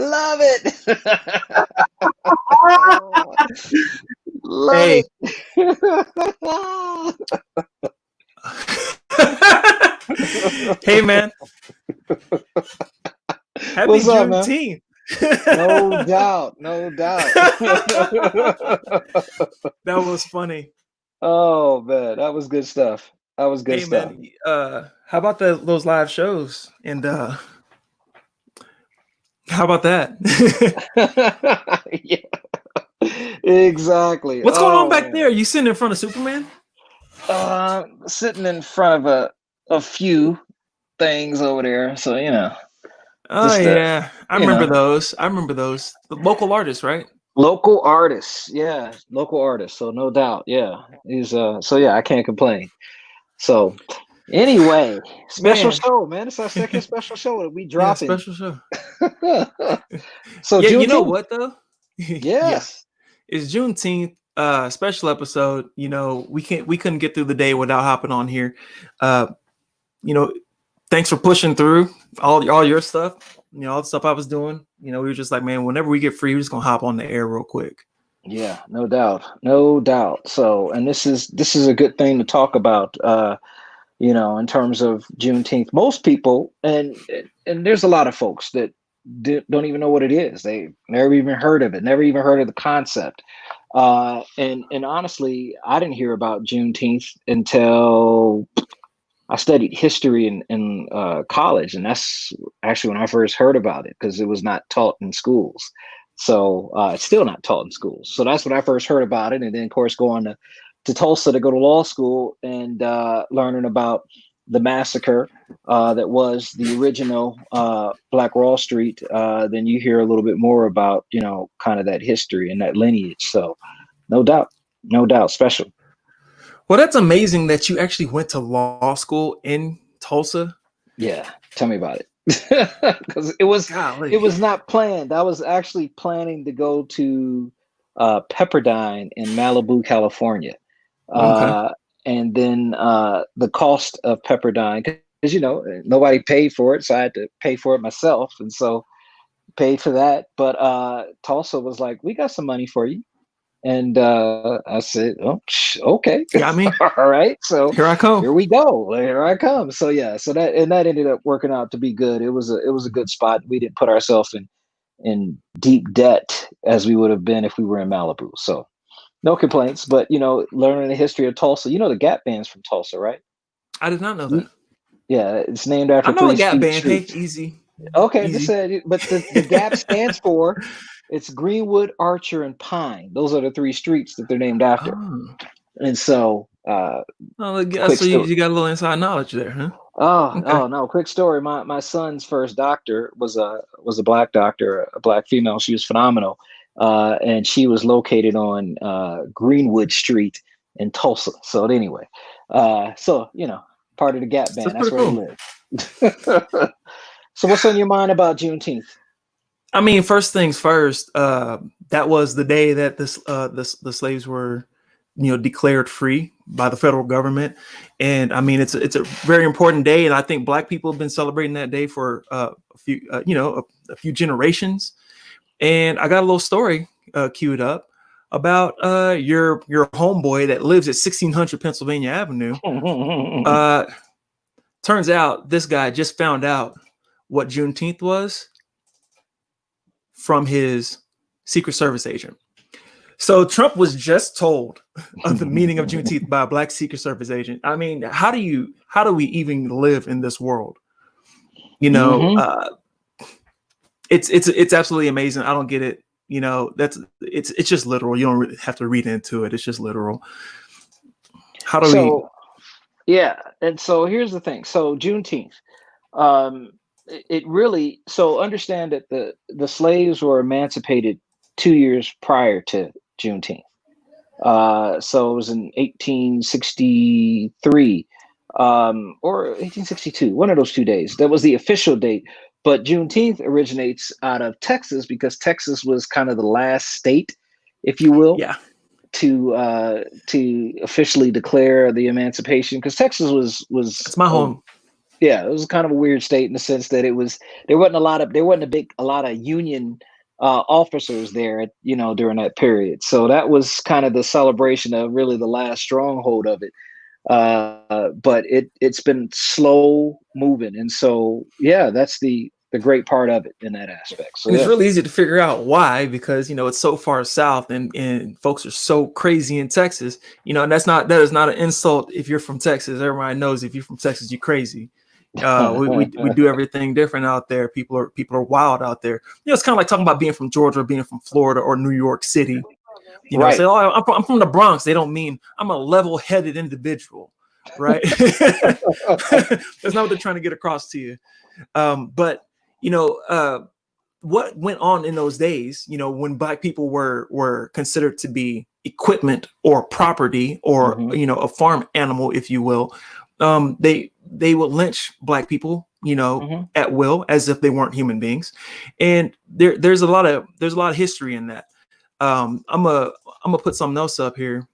Love it. Love Hey. it. Hey, man. Happy What's up, man? Juneteenth. No doubt. No doubt. That was funny. Oh, man. That was good stuff. That was good Hey, stuff. man. How about those live shows? And how about that? Yeah. Exactly. What's going on back man. there? You sitting in front of Superman? Sitting in front of a few things over there. So, Oh, just yeah. I you remember know, those. The local artists, right? local artists. Yeah, local artists. So no doubt. Yeah. He's so yeah, I can't complain. So anyway, special Man. show, man. It's our second special show that we Yeah, dropping. special show. So Yeah, you know Juneteenth. what though? Yeah. Yes. It's Juneteenth special episode. We couldn't get through the day without hopping on here. Thanks for pushing through all your stuff. All the stuff I was doing. We were just like, man, whenever we get free, we're just gonna hop on the air real quick. Yeah, no doubt. No doubt. So, and this is a good thing to talk about, in terms of Juneteenth. Most people, and there's a lot of folks that don't even know what it is. They never even heard of it, never even heard of the concept. And honestly, I didn't hear about Juneteenth until I studied history in college, and that's actually when I first heard about it because it was not taught in schools. So it's still not taught in schools. So that's when I first heard about it, and then of course going to Tulsa to go to law school and learning about the massacre that was the original Black Wall Street. Then you hear a little bit more about kind of that history and that lineage. So no doubt, special. Well, that's amazing that you actually went to law school in Tulsa. Yeah, tell me about it. Because it was not planned. I was actually planning to go to Pepperdine in Malibu, California. Okay. And then the cost of Pepperdine, because nobody paid for it, so I had to pay for it myself, and so paid for that. But Tulsa was like, "We got some money for you." And I said, "Oh, okay, Got me. all right." So Here I come. here we go. Here I come. So yeah, so that ended up working out to be good. It was a good spot. We didn't put ourselves in deep debt as we would have been if we were in Malibu. So no complaints. But learning the history of Tulsa, the Gap Band's from Tulsa, right? I did not know that. Yeah, it's named after I know a three Gap Band. Hey, streets. easy. Okay, Easy. just said, but the Gap stands for it's Greenwood, Archer, and Pine. Those are the three streets that they're named after. Oh. And so, So story. you got a little inside knowledge there, huh? Oh, Okay. oh no! Quick story. My son's first doctor was a black doctor, a black female. She was phenomenal, and she was located on Greenwood Street in Tulsa. So anyway, part of the Gap Band. That's where cool. they live. So what's on your mind about Juneteenth? I mean, first things first. That was the day that the slaves were, declared free by the federal government, and I mean, it's a very important day, and I think Black people have been celebrating that day for a few generations. And I got a little story queued up about your homeboy that lives at 1600 Pennsylvania Avenue. Turns out this guy just found out what Juneteenth was from his Secret Service agent. So Trump was just told of the meaning of Juneteenth by a Black Secret Service agent. I mean, how do we even live in this world? It's absolutely amazing. I don't get it. It's just literal. You don't really have to read into it. It's just literal. How do we? Yeah, and so here's the thing. So Juneteenth, it really understand that the slaves were emancipated 2 years prior to Juneteenth. So it was in 1863 or 1862, one of those 2 days. That was the official date. But Juneteenth originates out of Texas because Texas was kind of the last state, if you will, to officially declare the emancipation. Because Texas was it's my home. Yeah, it was kind of a weird state in the sense that there wasn't a lot of Union officers there, during that period. So that was kind of the celebration of really the last stronghold of it. But it's been slow moving, and so yeah, that's the great part of it in that aspect. So And it's yeah. really easy to figure out why, because it's so far south, and folks are so crazy in Texas. And that is not an insult if you're from Texas. Everybody knows if you're from Texas, you're crazy. We do everything different out there. People are wild out there. It's kind of like talking about being from Georgia or being from Florida or New York City. Right. Say, oh, I'm from the Bronx. They don't mean I'm a level-headed individual, right? That's not what they're trying to get across to you. But what went on in those days, when Black people were considered to be equipment or property or a farm animal, if you will. They would lynch Black people, at will, as if they weren't human beings, and there's a lot of history in that. I'm gonna put something else up here.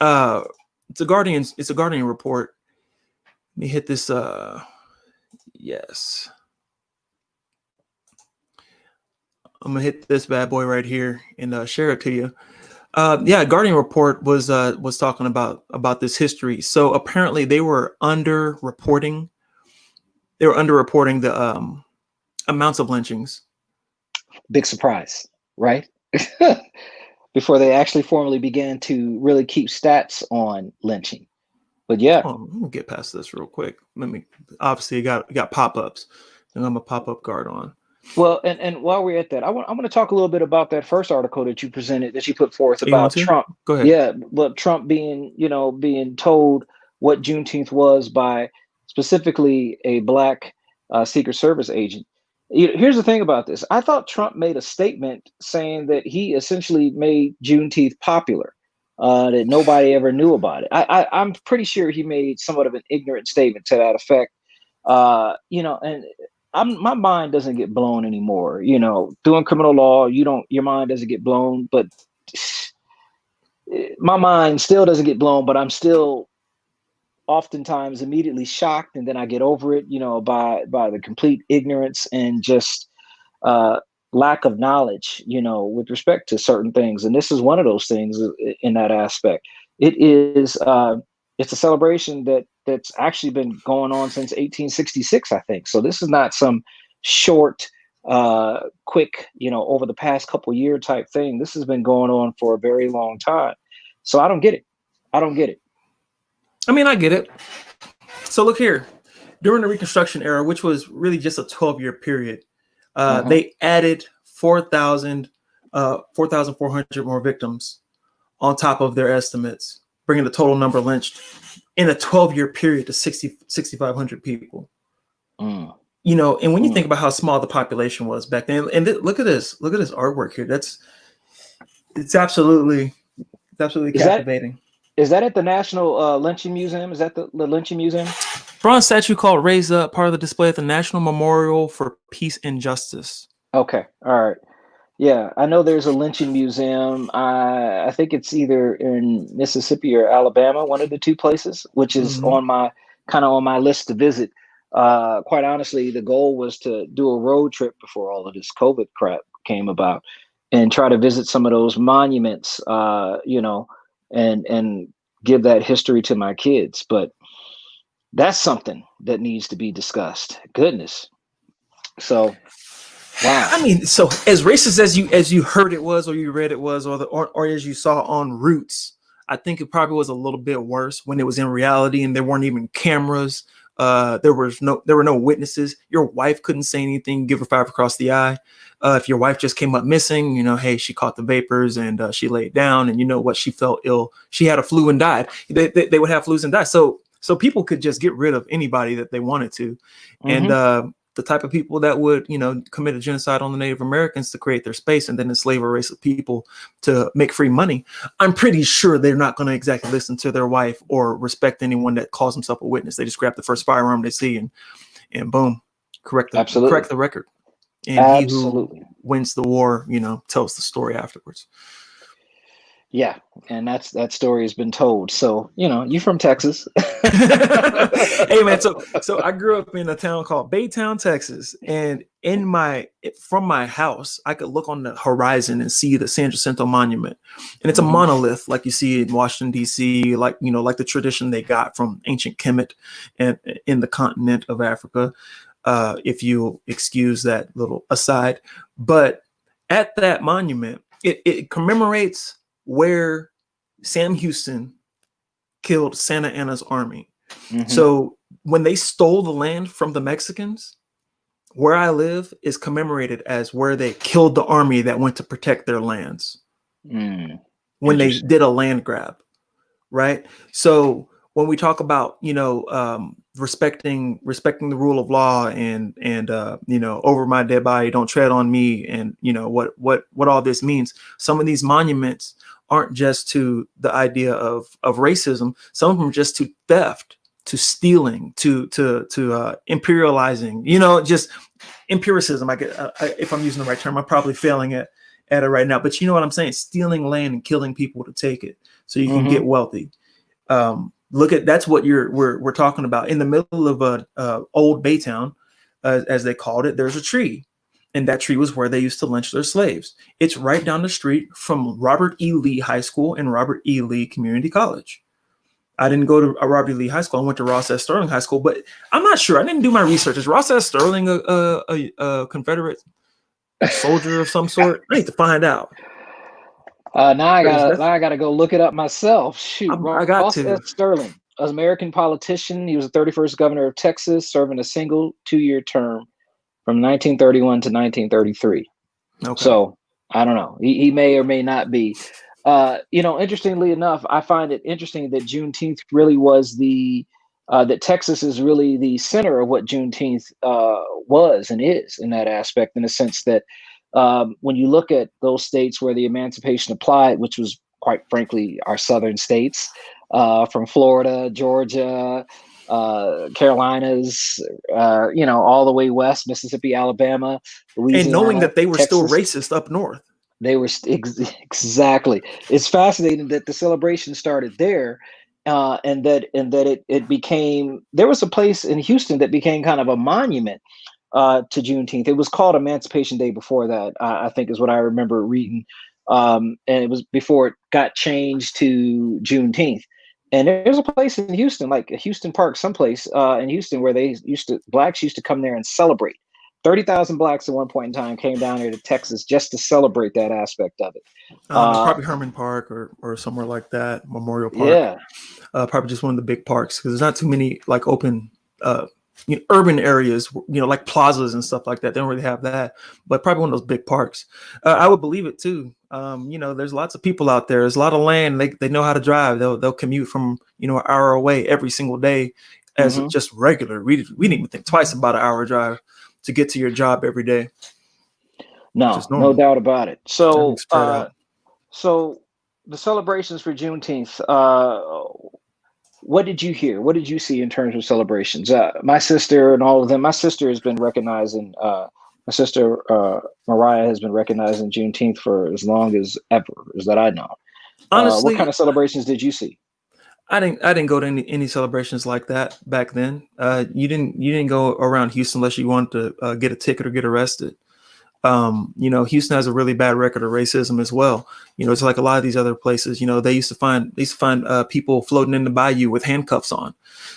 It's a Guardian report. Let me hit this. Yes. I'm gonna hit this bad boy right here and share it to you. Guardian report was talking about this history. So apparently they were underreporting. The amounts of lynchings. Big surprise, right? Before they actually formally began to really keep stats on lynching. But yeah. Let me get past this real quick. Obviously got pop-ups, and I'm a pop-up guard on. Well, and while we're at that, I'm going to talk a little bit about that first article that you put forth about Trump. Go ahead. Yeah, but Trump being told what Juneteenth was by specifically a Black Secret Service agent. Here's the thing about this. I thought Trump made a statement saying that he essentially made Juneteenth popular, that nobody ever knew about it. I'm pretty sure he made somewhat of an ignorant statement to that effect. And my mind doesn't get blown anymore. Doing criminal law, your mind doesn't get blown, but my mind still doesn't get blown, but I'm still oftentimes immediately shocked, and then I get over it, by the complete ignorance and just lack of knowledge, with respect to certain things. And this is one of those things in that aspect. It's a celebration that's actually been going on since 1866, I think. So this is not some short, quick, over the past couple year type thing. This has been going on for a very long time. So I don't get it. I mean, I get it. So look here, during the Reconstruction era, which was really just a 12-year period, they added 4,400 more victims on top of their estimates, bringing the total number lynched in a 12-year period to 6,500 people. And when you think about how small the population was back then, and look at this artwork here. It's absolutely captivating. Is that at the National Lynching Museum? Is that the Lynching Museum? Bronze statue called "Raise Up," part of the display at the National Memorial for Peace and Justice. Okay, all right. Yeah, I know there's a lynching museum. I think it's either in Mississippi or Alabama, one of the two places, which is on my list to visit. Quite honestly, the goal was to do a road trip before all of this COVID crap came about, and try to visit some of those monuments, and give that history to my kids. But that's something that needs to be discussed. Goodness. So, wow. I mean, so as racist as you heard it was, or you read it was, or as you saw on Roots, I think it probably was a little bit worse when it was in reality and there weren't even cameras. There were no witnesses. Your wife couldn't say anything, give her 5 across the eye. If your wife just came up missing, hey, she caught the vapors and she laid down, and what, she felt ill. She had a flu and died. They would have flus and die. So people could just get rid of anybody that they wanted to. And the type of people that would, commit a genocide on the Native Americans to create their space and then enslave a race of people to make free money, I'm pretty sure they're not going to exactly listen to their wife or respect anyone that calls himself a witness. They just grab the first firearm they see and boom, correct the record. And he who wins the war, tells the story afterwards. Yeah, and that story has been told. So, you from Texas. Hey man, so I grew up in a town called Baytown, Texas, and from my house, I could look on the horizon and see the San Jacinto Monument, and it's a Mhm. monolith like you see in Washington D.C., like the tradition they got from ancient Kemet and in the continent of Africa. If you excuse that little aside, but at that monument, it commemorates where Sam Houston killed Santa Anna's army. Mhm. So when they stole the land from the Mexicans, where I live is commemorated as where they killed the army that went to protect their lands Mm. when they Interesting. did a land grab, right? So when we talk about respecting the rule of law and over my dead body don't tread on me, and what all this means, some of these monuments aren't just to the idea of racism. Some of them are just to theft, to stealing, to imperializing, just empiricism. If I'm using the right term, I'm probably failing at it right now, but you know what I'm saying, stealing land and killing people to take it so you can get Mhm. wealthy. That's what we're talking about. In the middle of a old Baytown, as they called it, there's a tree, and that tree was where they used to lynch their slaves. It's right down the street from Robert E. Lee High School and Robert E. Lee Community College. I didn't go to a Robert E. Lee High School. I went to Ross S. Sterling High School, but I'm not sure. I didn't do my research. Is Ross S. Sterling a Confederate soldier of some sort? I need to find out. Now I Because gotta now I gotta go look it up myself. Shoot, I got Ross S. to. Sterling, an American politician. He was the 31st governor of Texas, serving a single 2-year term from 1931 to 1933. Okay. So I don't know. He may or may not be. Interestingly enough, I find it interesting that Juneteenth really was that Texas is really the center of what Juneteenth was and is in that aspect, in the sense that when you look at those states where the emancipation applied, which was quite frankly our southern states, from Florida, Georgia, Carolinas, all the way west, Mississippi, Alabama, And knowing Louisiana, that they were still Texas. racist up north. They were exactly. It's fascinating that the celebration started there, and that it became. There was a place in Houston that became kind of a monument to Juneteenth. It was called Emancipation Day before that. I think is what I remember reading, and it was before it got changed to Juneteenth. And there's a place in Houston, like Houston Park, someplace in Houston, where blacks used to come there and celebrate. 30,000 blacks at one point in time came down here to Texas just to celebrate that aspect of it. Uh, Probably Herman Park or somewhere like that, Memorial Park. yeah, Probably just one of the big parks because there's not too many like open urban areas, like plazas and stuff like that. They don't really have that, but probably one of those big parks. I would believe it too. There's lots of people out there. There's a lot of land. They know how to drive. They'll commute from an hour away every single day as hmm just regular. We didn't even think twice about an hour drive to get to your job every day. no, Just no normal. doubt about it. Everything's spread out. So the celebrations for Juneteenth. What did you hear? What did you see in terms of celebrations? My sister and all of them. My sister has been recognizing. My sister Mariah has been recognizing Juneteenth for as long as ever, as that I know. What kind Honestly, of celebrations did you see? I didn't go to any celebrations like that back then. You didn't go around Houston unless you wanted to get a ticket or get arrested. Houston has a really bad record of racism as well. It's like a lot of these other places. They used to find people floating in the bayou with handcuffs on.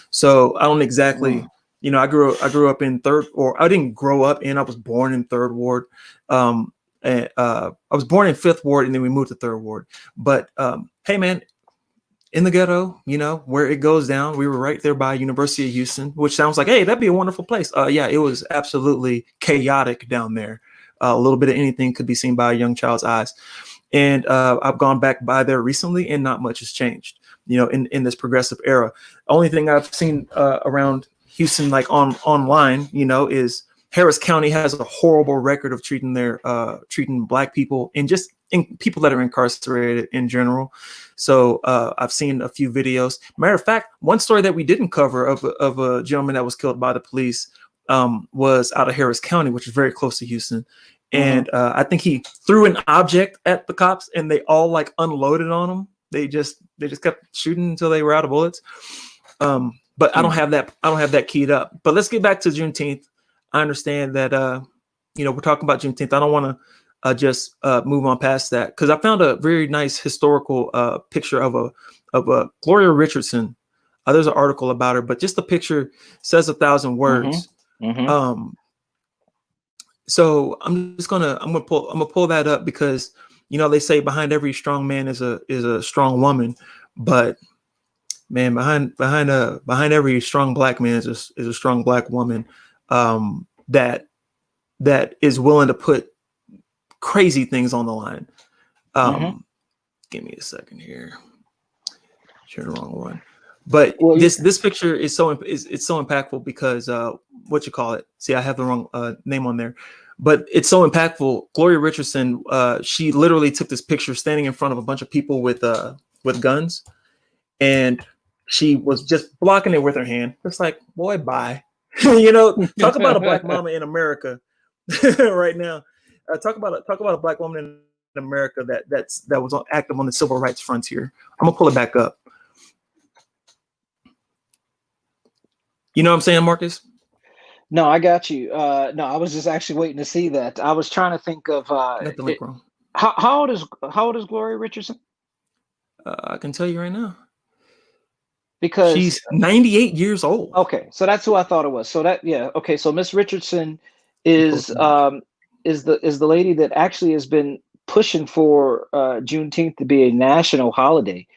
So I don't Mm, exactly. I grew up in third, or I didn't grow up in. I was born in third ward. I was born in fifth ward, and then we moved to third ward. But hey, man, in the ghetto, where it goes down. We were right there by University of Houston, which sounds like, hey, that'd be a wonderful place. Yeah, it was absolutely chaotic down there. A little bit of anything could be seen by a young child's eyes. And I've gone back by there recently, and not much has changed, in this progressive era. Only thing I've seen around Houston, like online, is Harris County has a horrible record of treating black people and just people that are incarcerated in general. So I've seen a few videos. Matter of fact, one story that we didn't cover of a gentleman that was killed by the police was out of Harris County, which is very close to Houston. and I think he threw an object at the cops, and they all like unloaded on him. They just kept shooting until they were out of bullets. But I don't have that keyed up. But let's get back to Juneteenth. I understand that we're talking about Juneteenth. I don't want to just move on past that, because I found a very nice historical picture of a Gloria Richardson. There's an article about her, but just the picture says 1,000 words. So I'm gonna pull that up, because they say behind every strong man is a strong woman, but man, behind every strong black man is a strong black woman that is willing to put crazy things on the line. Give me a second here. Share the wrong one. But this picture is so impactful because see, I have the wrong name on there, but it's so impactful. Gloria Richardson, she literally took this picture standing in front of a bunch of people with guns, and she was just blocking it with her hand. It's like, boy, bye. Talk about a black mama in America right now. Talk about a black woman in America that was active on the civil rights frontier. I'm gonna pull it back up. You know what I'm saying, Marcus? No, I got you. No, I was just actually waiting to see that. I was trying to think of how old is Gloria Richardson? I can tell you right now. Because she's 98 years old. Okay, so that's who I thought it was. So okay, so Miss Richardson is the lady that actually has been pushing for Juneteenth to be a national holiday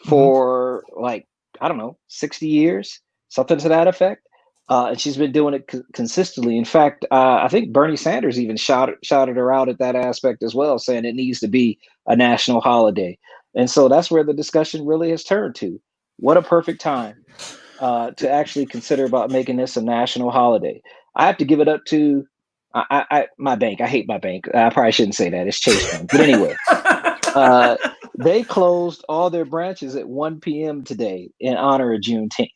for like, I don't know, 60 years, something to that effect. And she's been doing it consistently. In fact, I think Bernie Sanders even shouted her out at that aspect as well, saying it needs to be a national holiday. And so that's where the discussion really has turned to. What a perfect time to actually consider about making this a national holiday. I have to give it up to my bank. I hate my bank. I probably shouldn't say that. It's Chase Bank. But anyway, they closed all their branches at 1 p.m. today in honor of Juneteenth.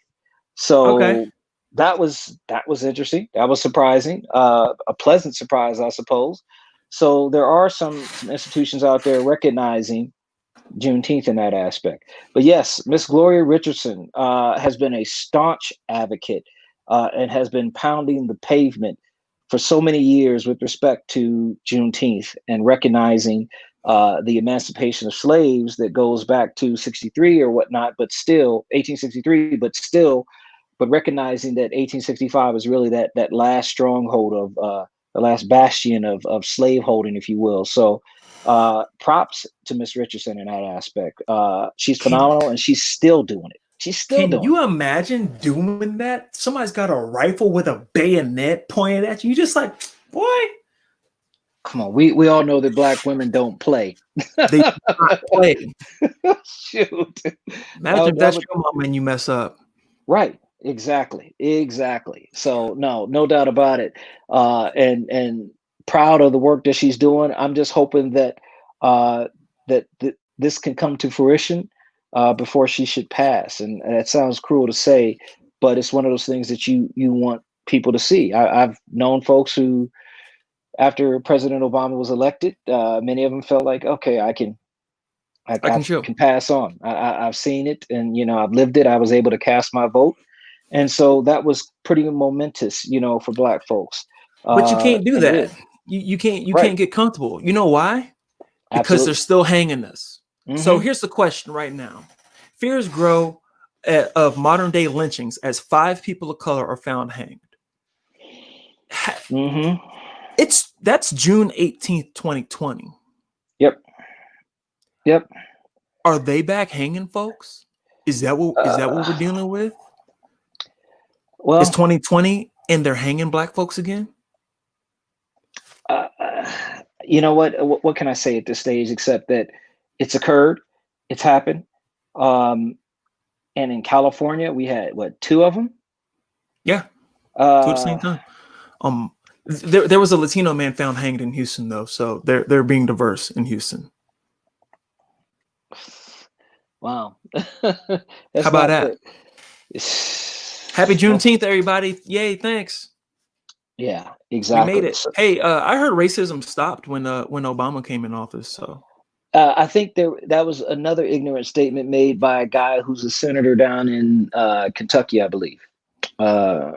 So that was interesting. That was surprising. A pleasant surprise, I suppose. So there are some institutions out there recognizing Juneteenth in that aspect. But yes, Miss Gloria Richardson has been a staunch advocate and has been pounding the pavement for so many years with respect to Juneteenth and recognizing the emancipation of slaves that goes back to 63 or whatnot, but still 1863, but recognizing that 1865 is really that last stronghold of the last bastion of slaveholding, if you will. So props to Miss Richardson in that aspect. She's phenomenal, and she's still doing it. Can you imagine doing that? Somebody's got a rifle with a bayonet pointed at you. You just like, boy. Come on, we all know that black women don't play. They do not play. Shoot. Imagine if that's your mama and you mess up. Right. Exactly. So no doubt about it. And proud of the work that she's doing. I'm just hoping that this can come to fruition before she should pass. And that sounds cruel to say, but it's one of those things that you want people to see. I've known folks who, after President Obama was elected, many of them felt like, okay, I can pass on. I've seen it, and I've lived it. I was able to cast my vote. And so that was pretty momentous, for black folks. But you can't do that. You can't get comfortable. You know why? Because they're still hanging us. So here's the question right now. Fears grow of modern day lynchings as 5 people of color are found hanged. That's June 18th, 2020. Yep. Are they back hanging folks? Is that what we're dealing with? Well, it's 2020 and they're hanging black folks again. You know what? What can I say at this stage except that it's occurred, it's happened, and in California we had 2 of them. Yeah, 2 at the same time. There was a Latino man found hanged in Houston though, so they're being diverse in Houston. Wow. How about that? Happy Juneteenth, everybody. Yay, thanks. Yeah, We made exactly. it. Hey, I heard racism stopped when Obama came in office. So I think that was another ignorant statement made by a guy who's a senator down in Kentucky, I believe. Uh,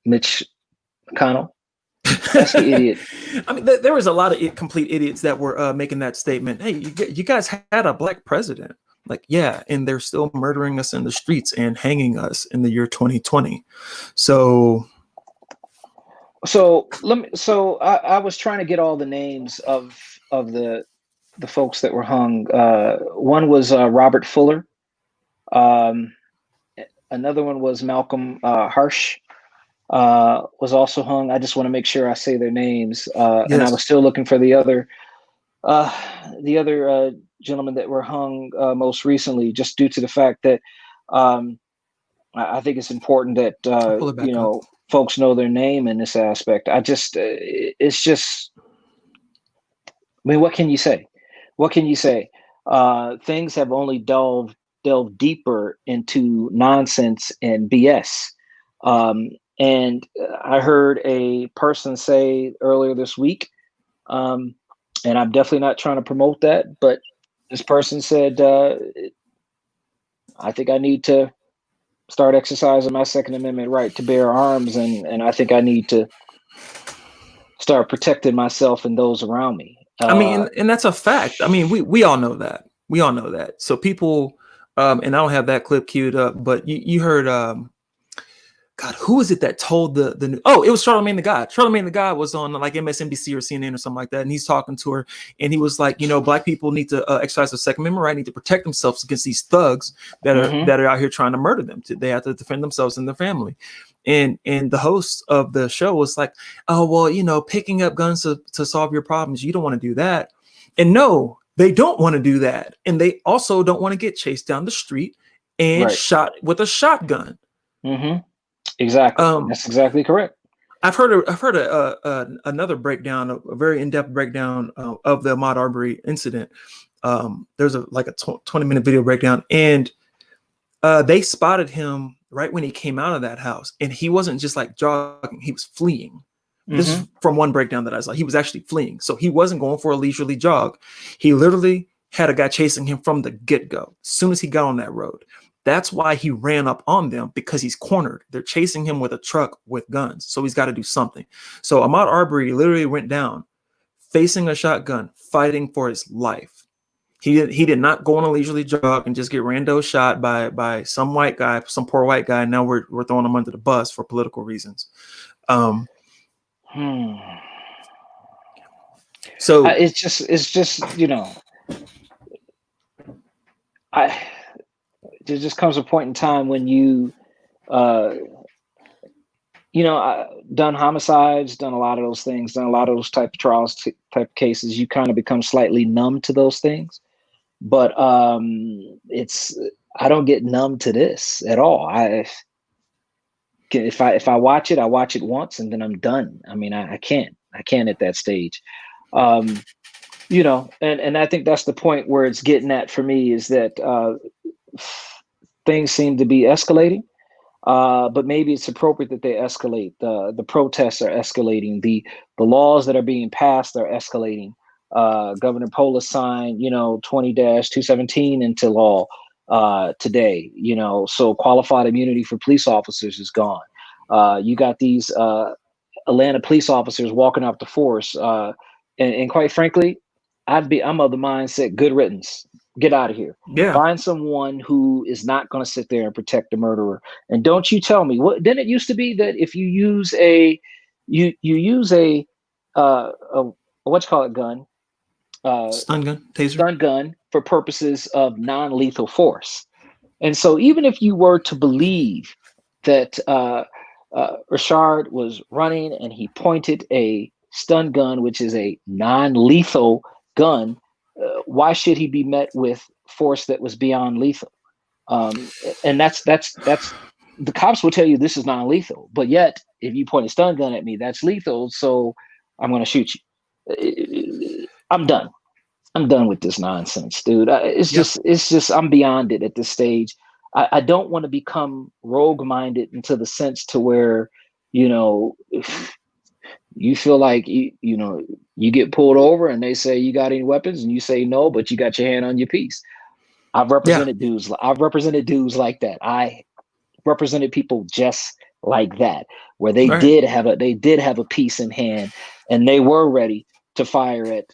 Mitch McConnell. That's the idiot. I mean, there was a lot of complete idiots that were making that statement. Hey, you guys had a black president. Like, yeah, and they're still murdering us in the streets and hanging us in the year 2020. So I was trying to get all the names of the folks that were hung. One was Robert Fuller. Um, Another one was Malcolm Harsh. Was also hung. I just want to make sure I say their names. And I was yes, still looking for uh, the other gentlemen that were hung most recently, just due to the fact that um, I think it's important that I'll pull it back up. folks know their name in this aspect. It's just. I mean, what can you say? What can you say? Things have only delved deeper into nonsense and BS. Um, and I heard a person say earlier this week, um, and I'm definitely not trying to promote that, but this person said, I think I need to start exercising my Second Amendment right to bear arms, and I think I need to start protecting myself and those around me. I mean, and that's a fact. I mean, we all know that. We all know that. So people, and I don't have that clip queued up, but you heard, God, who is it that told the new? Oh, it was Charlamagne the God. Charlamagne the God was on like MSNBC or CNN or something like that, and he's talking to her, and he was like, black people need to exercise their Second Amendment right, need to protect themselves against these thugs that are out here trying to murder them. They have to defend themselves and their family. And the host of the show was like, oh well, picking up guns to solve your problems, you don't want to do that. And no, they don't want to do that, and they also don't want to get chased down the street and Right. shot with a shotgun. Mm-hmm. Exactly. That's exactly correct. I've heard another breakdown, a very in-depth breakdown of the Ahmaud Arbery incident. There's a 20-minute video breakdown, and they spotted him right when he came out of that house, and he wasn't just like jogging; he was fleeing. This is from one breakdown that I saw. He was actually fleeing, so he wasn't going for a leisurely jog. He literally had a guy chasing him from the get-go. As soon as he got on that road. That's why he ran up on them, because he's cornered. They're chasing him with a truck with guns. So he's got to do something. So Ahmaud Arbery literally went down facing a shotgun, fighting for his life. He did not go on a leisurely jog and just get rando shot by some white guy, some poor white guy. And now we're throwing him under the bus for political reasons. So it's just there just comes a point in time when done homicides, done a lot of those things, done a lot of those type of trials, type of cases, you kind of become slightly numb to those things. But I don't get numb to this at all. If I watch it once and then I'm done. I mean, I can't at that stage. And I think that's the point where it's getting at for me, is that things seem to be escalating, but maybe it's appropriate that they escalate. The protests are escalating. The laws that are being passed are escalating. Governor Polis signed, 20-217 into law today. So qualified immunity for police officers is gone. You got these Atlanta police officers walking up the force, and quite frankly, I'm of the mindset, good riddance. Get out of here. yeah, Find someone who is not going to sit there and protect the murderer. And don't you tell me what. Then it used to be that if you use a gun, stun gun, taser, stun gun for purposes of non-lethal force. And so even if you were to believe that Rashard was running and he pointed a stun gun, which is a non-lethal gun, why should he be met with force that was beyond lethal? And that's the cops will tell you this is non-lethal, but yet if you point a stun gun at me, that's lethal. So I'm going to shoot you. I'm done. I'm done with this nonsense, dude. It's just I'm beyond it at this stage. I don't want to become rogue-minded into the sense to where you know, if you feel like you get pulled over and they say you got any weapons and you say no, but you got your hand on your piece. I've Yeah. represented dudes. I've represented dudes like that. I represented people just like that, where they Right. did have a piece in hand, and they were ready to fire at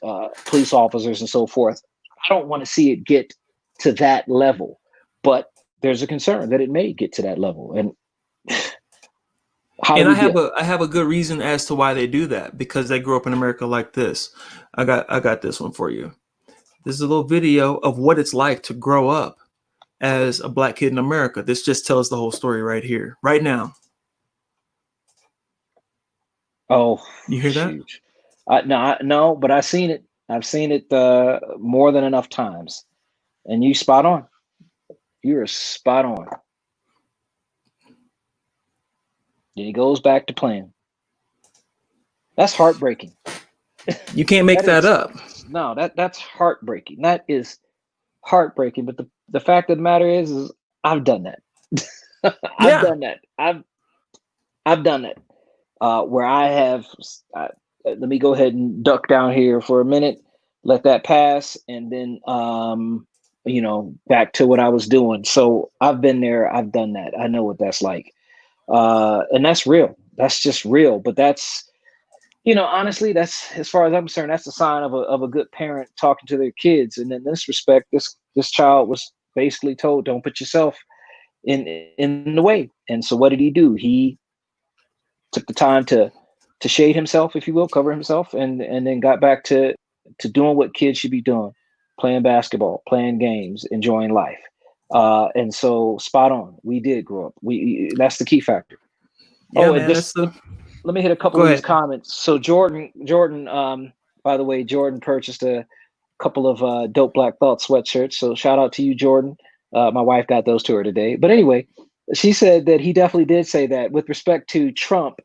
police officers and so forth. I don't want to see it get to that level, but there's a concern that it may get to that level. And how do And we get? I have a good reason as to why they do that, because they grew up in America like this. I got this one for you. This is a little video of what it's like to grow up as a black kid in America. This just tells the whole story right here, right now. Oh, You hear that? shoot. No, but I've seen it. I've seen it more than enough times. And you spot on. You're spot on. Then he goes back to playing. That's heartbreaking. You can't make that up. No, that's heartbreaking. That is heartbreaking. But the fact of the matter is I've done that. I've done that. I've done it. Where I have. Let me go ahead and duck down here for a minute. Let that pass, and then back to what I was doing. So I've been there. I've done that. I know what that's like, and that's real. That's just real. But that's. Honestly, that's, as far as I'm concerned, that's a sign of a good parent talking to their kids. And in this respect, this child was basically told, "Don't put yourself in the way." And so, what did he do? He took the time to shade himself, if you will, cover himself, and then got back to doing what kids should be doing: playing basketball, playing games, enjoying life. And so, spot on. We did grow up. That's the key factor. Yeah, And man. let me hit a couple Go of these ahead. comments. So Jordan, by the way, Jordan purchased a couple of Dope Black Thought sweatshirts. So shout out to you, Jordan. My wife got those to her today. But anyway, she said that he definitely did say that with respect to Trump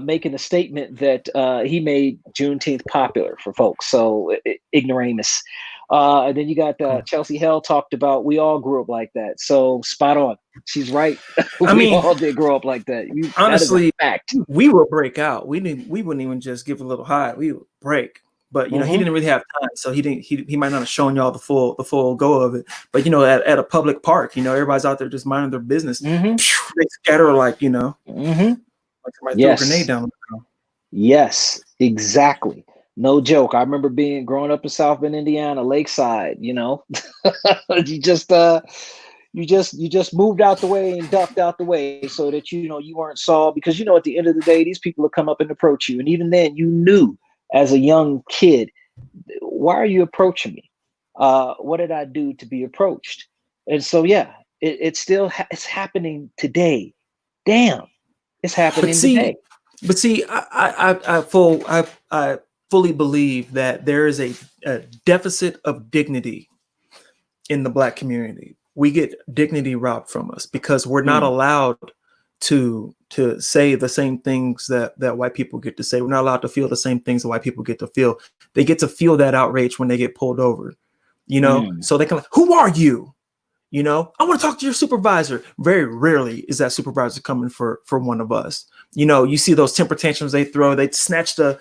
making a statement that he made Juneteenth popular for folks. So ignoramus. And then you got Chelsea Hell talked about we all grew up like that. So spot on. She's right. I We mean, all did grow up like that. That is a honestly, fact. we would break out. We wouldn't even just give a little high. We would break. But he didn't really have time, so he might not have shown y'all the full go of it. But at a public park, everybody's out there just minding their business. Mm-hmm. They scatter like Mm-hmm. like somebody threw a Yes. grenade down the ground. Yes, exactly. No joke. I remember growing up in South Bend, Indiana, Lakeside. You just moved out the way and ducked out the way so that you weren't saw, because at the end of the day, these people will come up and approach you, and even then, you knew as a young kid, why are you approaching me? What did I do to be approached? And so, yeah, it's still it's happening today. Damn, it's happening today. But see, I fully believe that there is a deficit of dignity in the Black community. We get dignity robbed from us because we're not allowed to say the same things that white people get to say. We're not allowed to feel the same things that white people get to feel. They get to feel that outrage when they get pulled over, so they can, who are you? I want to talk to your supervisor. Very rarely is that supervisor coming for one of us. You see those temper tantrums they throw. They snatch the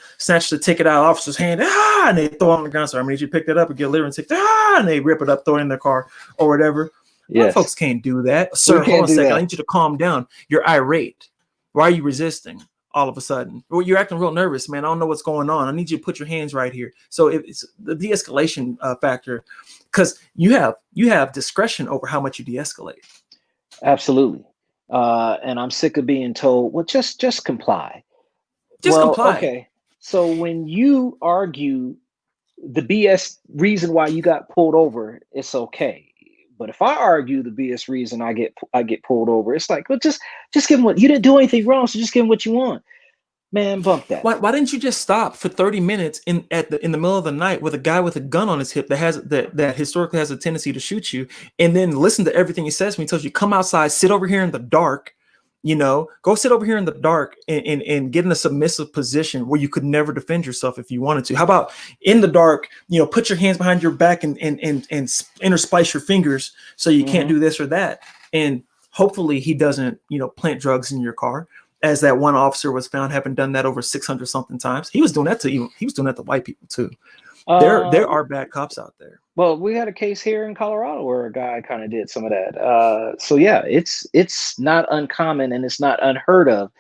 ticket out of the officer's hand, and they throw it on the ground. So I need you to pick that up and get a liver and ticket, and they rip it up, throw it in their car or whatever. Yes. Folks can't do that. Sir, hold on a second. I need you to calm down. You're irate. Why are you resisting all of a sudden? Well, you're acting real nervous, man. I don't know what's going on. I need you to put your hands right here. So it's the de-escalation factor, because you have discretion over how much you de-escalate. Absolutely. And I'm sick of being told, well, just comply. Comply. Okay. So when you argue the BS reason why you got pulled over, it's okay. But if I argue the BS reason I get pulled over, it's like, well, just give them what you didn't do anything wrong, so just give them what you want. Man, bump that. Why didn't you just stop for 30 minutes in the middle of the night with a guy with a gun on his hip that historically has a tendency to shoot you, and then listen to everything he says when he tells you come outside, sit over here in the dark, go sit over here in the dark and get in a submissive position where you could never defend yourself if you wanted to. How about in the dark, put your hands behind your back and intersplice your fingers so you can't do this or that. And hopefully he doesn't, plant drugs in your car. as that one officer was found having done that over 600 something times. He was doing that to white people too. There are bad cops out there. Well, we had a case here in Colorado where a guy kind of did some of that. So yeah, it's not uncommon and it's not unheard of.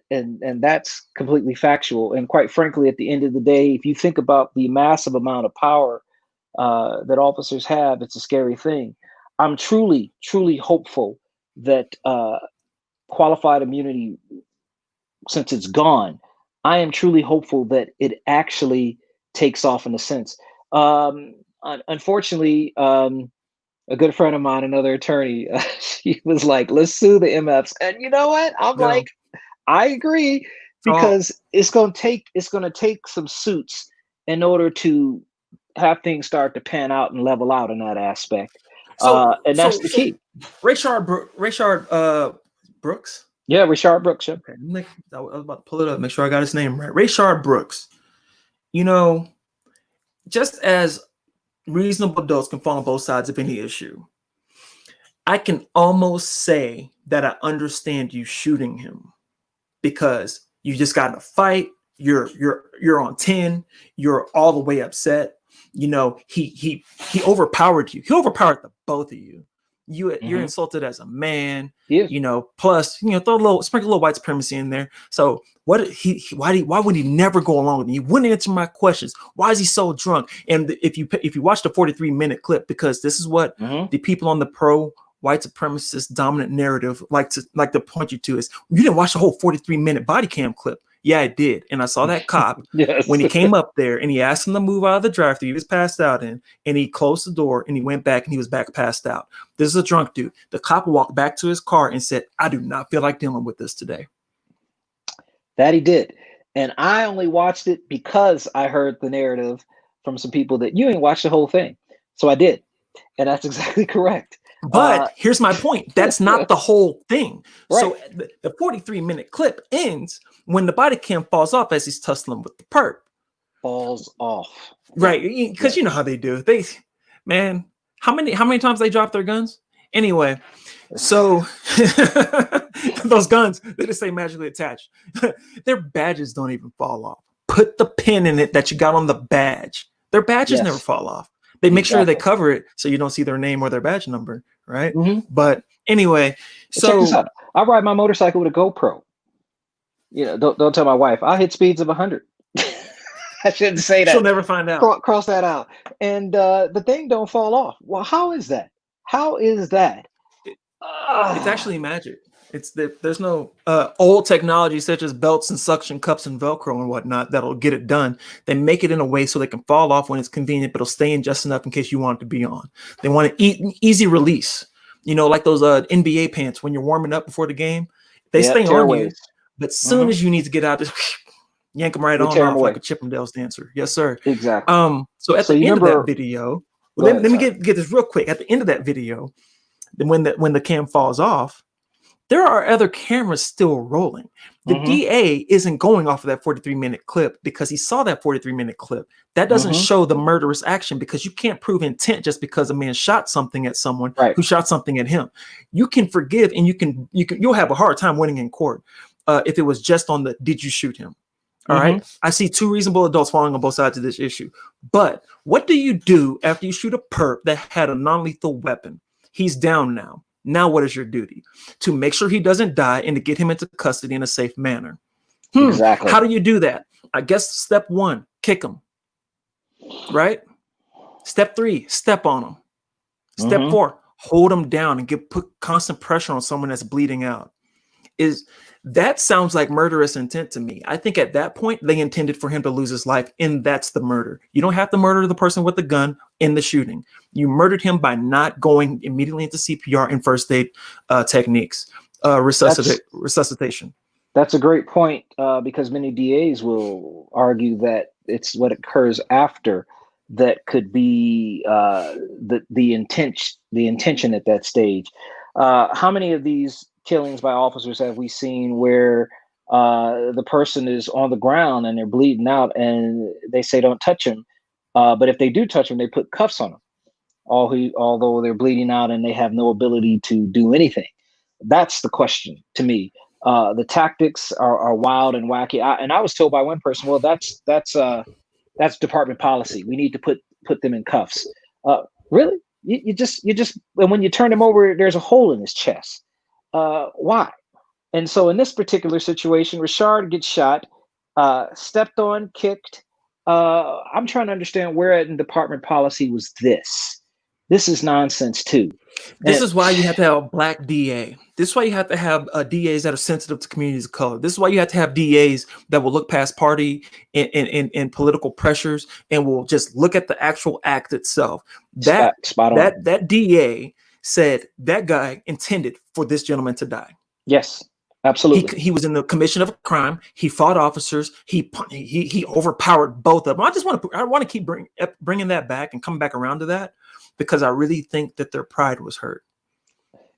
And that's completely factual. And quite frankly, at the end of the day, if you think about the massive amount of power that officers have, it's a scary thing. I'm truly, truly hopeful that qualified immunity, since it's gone, I am truly hopeful that it actually takes off in a sense. Unfortunately, a good friend of mine, another attorney, she was like, let's sue the MFs. And you know what? I'm like, I agree, because it's going to take some suits in order to have things start to pan out and level out in that aspect. And that's the key. Rayshard Brooks. Yeah, Rayshard Brooks. Yeah. Okay. I was about to pull it up, make sure I got his name right. Rayshard Brooks. You know, just as reasonable adults can fall on both sides of any issue, I can almost say that I understand you shooting him, because you just got in a fight. You're on 10. You're all the way upset. You know, he overpowered you. He overpowered the both of you. You're insulted as a man. Yeah. You know, plus, sprinkle a little white supremacy in there. So why would he never go along with me? He wouldn't answer my questions. Why is he so drunk? And if you watch the 43-minute clip, because this is what the people on the pro white supremacist dominant narrative like to point you to, is you didn't watch the whole 43-minute body cam clip. Yeah, I did. And I saw that cop yes. when he came up there and he asked him to move out of the drive-thru he was passed out in, and he closed the door and he went back and he was back passed out. This is a drunk dude. The cop walked back to his car and said, I do not feel like dealing with this today. That he did. And I only watched it because I heard the narrative from some people that you ain't watched the whole thing. So I did. And that's exactly correct. But here's my point. That's not the whole thing. Right. So the 43-minute clip ends when the body cam falls off as he's tussling with the perp. Falls off. Right. Because you know how they do. How many times they drop their guns? Anyway, so those guns, they just say magically attached. Their badges don't even fall off. Put the pin in it that you got on the badge. Their badges never fall off. They make sure they cover it so you don't see their name or their badge number, right? But anyway, so I ride my motorcycle with a GoPro. Don't tell my wife. I hit speeds of 100. I shouldn't say that. She'll never find out. Cross that out. And the thing don't fall off. Well, how is that? How is that? It's actually magic. There's no old technology such as belts and suction cups and Velcro and whatnot that'll get it done. They make it in a way so they can fall off when it's convenient, but it'll stay in just enough in case you want it to be on. They want an easy release, like those NBA pants when you're warming up before the game. They stay on you, but soon as you need to get out, just yank them right on off like a Chippendales dancer. Yes, sir. Exactly. So at the end of that video, let me get this real quick. At the end of that video, when the cam falls off, there are other cameras still rolling. The DA isn't going off of that 43-minute clip because he saw that 43-minute clip. That doesn't show the murderous action, because you can't prove intent just because a man shot something at someone who shot something at him. You can forgive, and you'll have a hard time winning in court if it was just on the did you shoot him? All right. I see two reasonable adults falling on both sides of this issue. But what do you do after you shoot a perp that had a non-lethal weapon? He's down now. Now, what is your duty? To make sure he doesn't die and to get him into custody in a safe manner. Exactly. How do you do that? I guess step 1, kick him. Right? Step 3, step on him. Step 4, hold him down and put constant pressure on someone that's bleeding out. That sounds like murderous intent to me. I think at that point, they intended for him to lose his life, and that's the murder. You don't have to murder the person with the gun in the shooting. You murdered him by not going immediately into CPR and first aid techniques, resuscitation. That's a great point, because many DAs will argue that it's what occurs after that could be the intention at that stage. How many of these killings by officers have we seen where the person is on the ground and they're bleeding out and they say don't touch him, but if they do touch him, they put cuffs on him, although they're bleeding out and they have no ability to do anything? That's the question to me. The tactics are wild and wacky. And I was told by one person, well, that's department policy. We need to put them in cuffs. Really? You just and when you turn him over, there's a hole in his chest. Why? And so in this particular situation, Richard gets shot, stepped on, kicked. I'm trying to understand where in department policy was this. This is nonsense too. This is why you have to have a black DA. This is why you have to have DAs that are sensitive to communities of color. This is why you have to have DAs that will look past party and political pressures and will just look at the actual act itself. That spot on. That DA said that guy intended for this gentleman to die. Yes, absolutely. He was in the commission of a crime. He fought officers. He overpowered both of them. I want to keep bringing that back and coming back around to that, because I really think that their pride was hurt.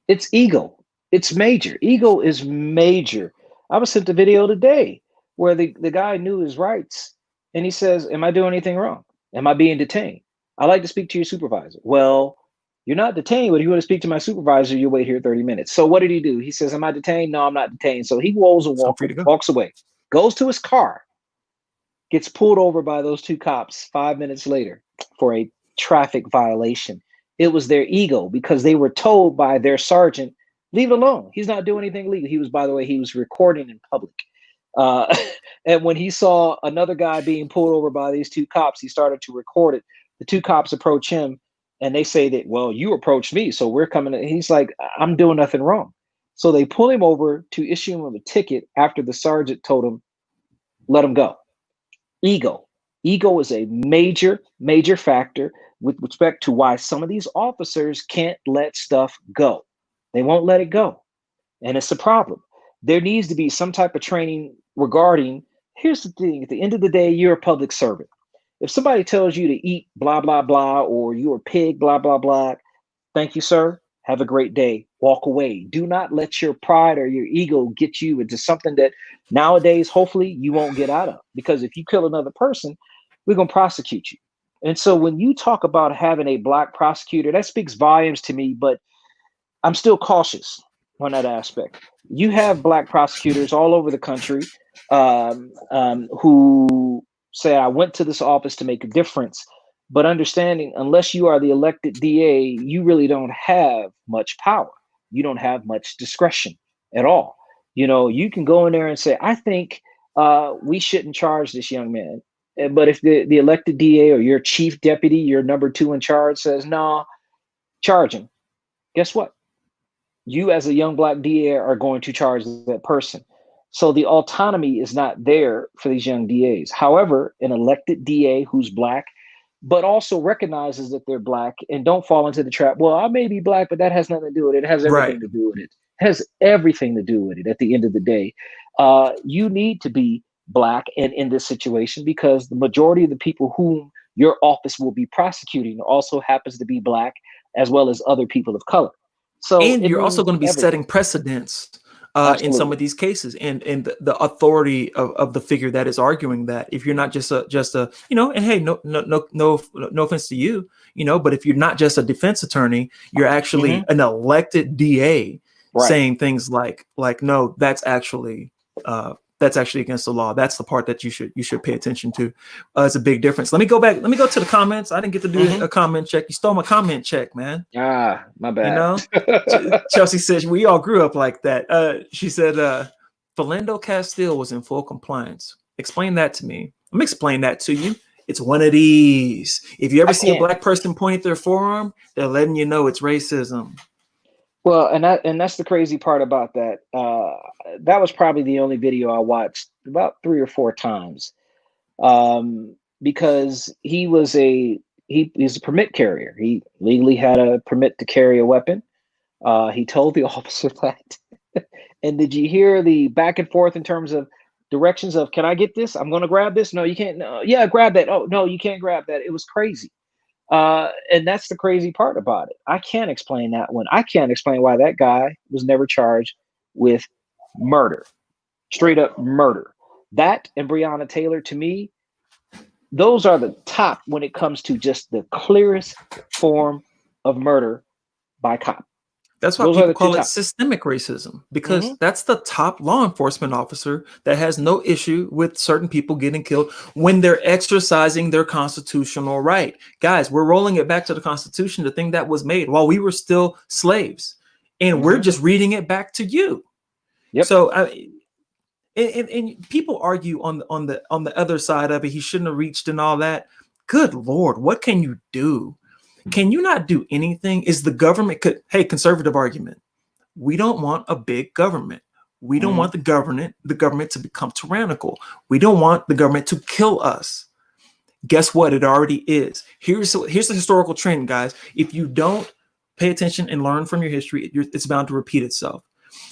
It's ego. It's major. Ego is major. I was sent a video today where the guy knew his rights and he says, am I doing anything wrong? Am I being detained? I'd like to speak to your supervisor. Well, you're not detained, but if you want to speak to my supervisor, you wait here 30 minutes. So what did he do? He says, am I detained? No, I'm not detained. So he rolls and walks away, goes to his car, gets pulled over by those two cops 5 minutes later for a traffic violation. It was their ego, because they were told by their sergeant, leave it alone. He's not doing anything illegal. He was, by the way, he was recording in public. And when he saw another guy being pulled over by these two cops, he started to record it. The two cops approach him and they say that, well, you approached me, so we're coming. And he's like, I'm doing nothing wrong. So they pull him over to issue him a ticket after the sergeant told him, let him go. Ego. Ego is a major, major factor with respect to why some of these officers can't let stuff go. They won't let it go. And it's a problem. There needs to be some type of training regarding, here's the thing, at the end of the day, you're a public servant. If somebody tells you to eat blah, blah, blah, or you're a pig, blah, blah, blah, thank you, sir. Have a great day. Walk away. Do not let your pride or your ego get you into something that nowadays, hopefully, you won't get out of. Because if you kill another person, we're going to prosecute you. And so when you talk about having a black prosecutor, that speaks volumes to me, but I'm still cautious on that aspect. You have black prosecutors all over the country who say, I went to this office to make a difference, but understanding, unless you are the elected DA, you really don't have much power. You don't have much discretion at all. You know, you can go in there and say, I think we shouldn't charge this young man. But if the elected DA or your chief deputy, your number two in charge, says, no, charge him, guess what? You as a young black DA are going to charge that person. So the autonomy is not there for these young DAs. However, an elected DA who's black, but also recognizes that they're black and don't fall into the trap. Well, I may be black, but that has nothing to do with it. It has everything to do with it. It has everything to do with it at the end of the day. You need to be black and in this situation, because the majority of the people whom your office will be prosecuting also happens to be black, as well as other people of color. So, and you're also going to be setting precedents in some of these cases, and the authority of the figure that is arguing that. If you're not just a you know, and hey, no offense to you, you know, but if you're not just a defense attorney, you're actually an elected DA saying things like no, that's actually against the law. That's the part that you should pay attention to. It's a big difference. Let me go to the comments. I didn't get to do a comment check. You stole my comment check, man. Ah, my bad. You know, Chelsea says we all grew up like that. She said, Philando Castile was in full compliance. Explain that to me. Let me explain that to you. It's one of these. If you ever see a black person point at their forearm, they're letting you know it's racism. Well, and that's the crazy part about that. That was probably the only video I watched about 3 or 4 times, because he's a permit carrier. He legally had a permit to carry a weapon. He told the officer that. And did you hear the back and forth in terms of directions of, can I get this? I'm going to grab this. No, you can't. No, yeah, grab that. Oh, no, you can't grab that. It was crazy. And that's the crazy part about it. I can't explain that one. I can't explain why that guy was never charged with murder, straight up murder. That and Breonna Taylor, to me, those are the top when it comes to just the clearest form of murder by cop. That's why Those are people the two call it top. systemic racism, because Hmm. that's the top law enforcement officer that has no issue with certain people getting killed when they're exercising their constitutional right. Guys, we're rolling it back to the Constitution, the thing that was made while we were still slaves, and we're Hmm. just reading it back to you. Yep. So, and people argue on the other side of it. He shouldn't have reached and all that. Good Lord, what can you do? Can you not do anything? Is the government hey, conservative argument? We don't want a big government. We don't Hmm. want the government to become tyrannical. We don't want the government to kill us. Guess what? It already is. Here's the historical trend, guys. If you don't pay attention and learn from your history, it's bound to repeat itself.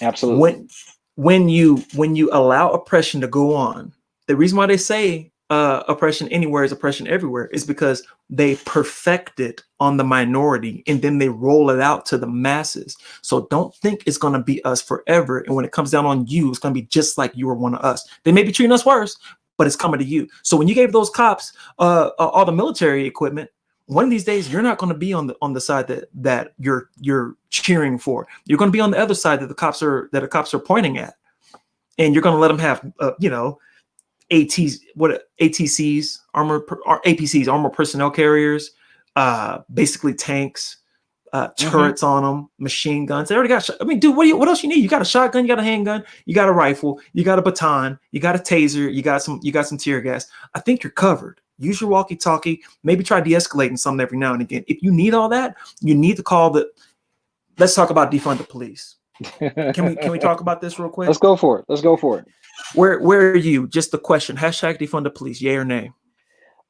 Absolutely. When you allow oppression to go on, the reason why they say oppression anywhere is oppression everywhere is because they perfect it on the minority and then they roll it out to the masses. So don't think it's going to be us forever. And when it comes down on you, it's going to be just like you were one of us. They may be treating us worse, but it's coming to you. So when you gave those cops all the military equipment, one of these days you're not going to be on the side that you're cheering for. You're going to be on the other side that the cops are pointing at, and you're going to let them have ATCs, APCs, armored personnel carriers, basically tanks, turrets on them, machine guns. They already got. I mean, dude, what else you need? You got a shotgun, you got a handgun, you got a rifle, you got a baton, you got a taser, you got some tear gas. I think you're covered. Use your walkie-talkie. Maybe try de-escalating something every now and again. If you need all that, you need to call the. Let's talk about defund the police. Can we talk about this real quick? Let's go for it. Let's go for it. Where are you? Just the question. Hashtag defund the police. Yay or nay?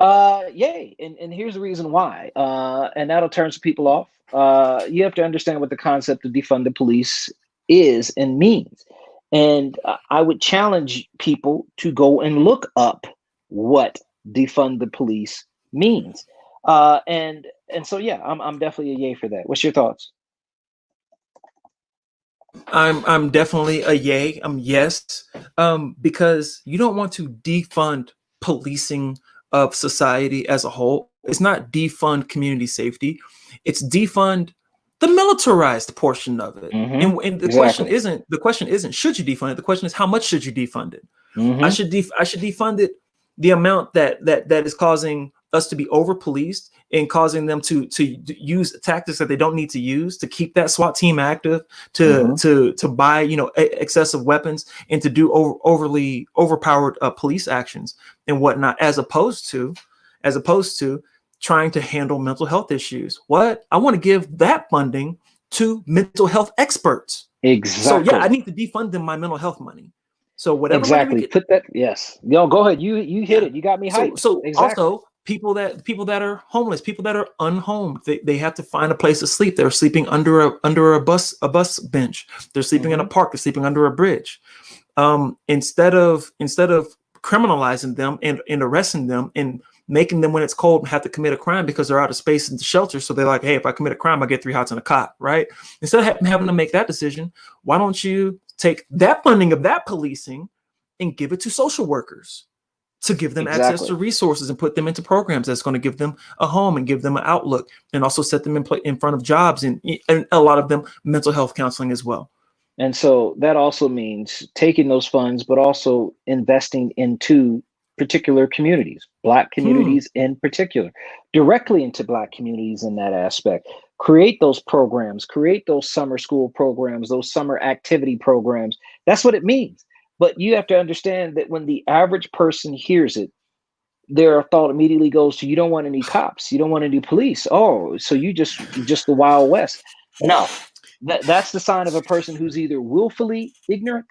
Yay. And here's the reason why. And that'll turn some people off. You have to understand what the concept of defund the police is and means. And I would challenge people to go and look up what defund the police means. And so yeah, I'm definitely a yay for that. What's your thoughts? I'm definitely a yay. Yes, because you don't want to defund policing of society as a whole. It's not defund community safety. It's defund the militarized portion of it. Mm-hmm. And the Exactly. question isn't should you defund it. The question is how much should you defund it. Mm-hmm. I should defund it the amount that is causing us to be over policed and causing them to use tactics that they don't need to use to keep that SWAT team active, to buy excessive weapons and to do overly overpowered police actions and whatnot, as opposed to trying to handle mental health issues. What I want to give that funding to mental health experts. Exactly. So yeah, I need to defund them my mental health money. So whatever money we get, put that. Yes. Yo, go ahead. You hit it. You got me hyped. So Exactly. also people that are homeless, people that are unhomed, they have to find a place to sleep. They're sleeping under a bus bench. They're sleeping in a park. They're sleeping under a bridge. Instead of criminalizing them and arresting them and making them when it's cold have to commit a crime because they're out of space in the shelter. So they're like, hey, if I commit a crime, I get 3 hots in a cot, right? Instead of having to make that decision, why don't you take that funding of that policing and give it to social workers to give them access to resources and put them into programs that's going to give them a home and give them an outlook and also set them in front of jobs and a lot of them mental health counseling as well. And so that also means taking those funds, but also investing into particular communities, Black communities in particular, directly into Black communities in that aspect. Create those programs, create those summer school programs, those summer activity programs. That's what it means. But you have to understand that when the average person hears it, their thought immediately goes to, you don't want any cops, you don't want any police. Oh, so you just the Wild West. No, that's the sign of a person who's either willfully ignorant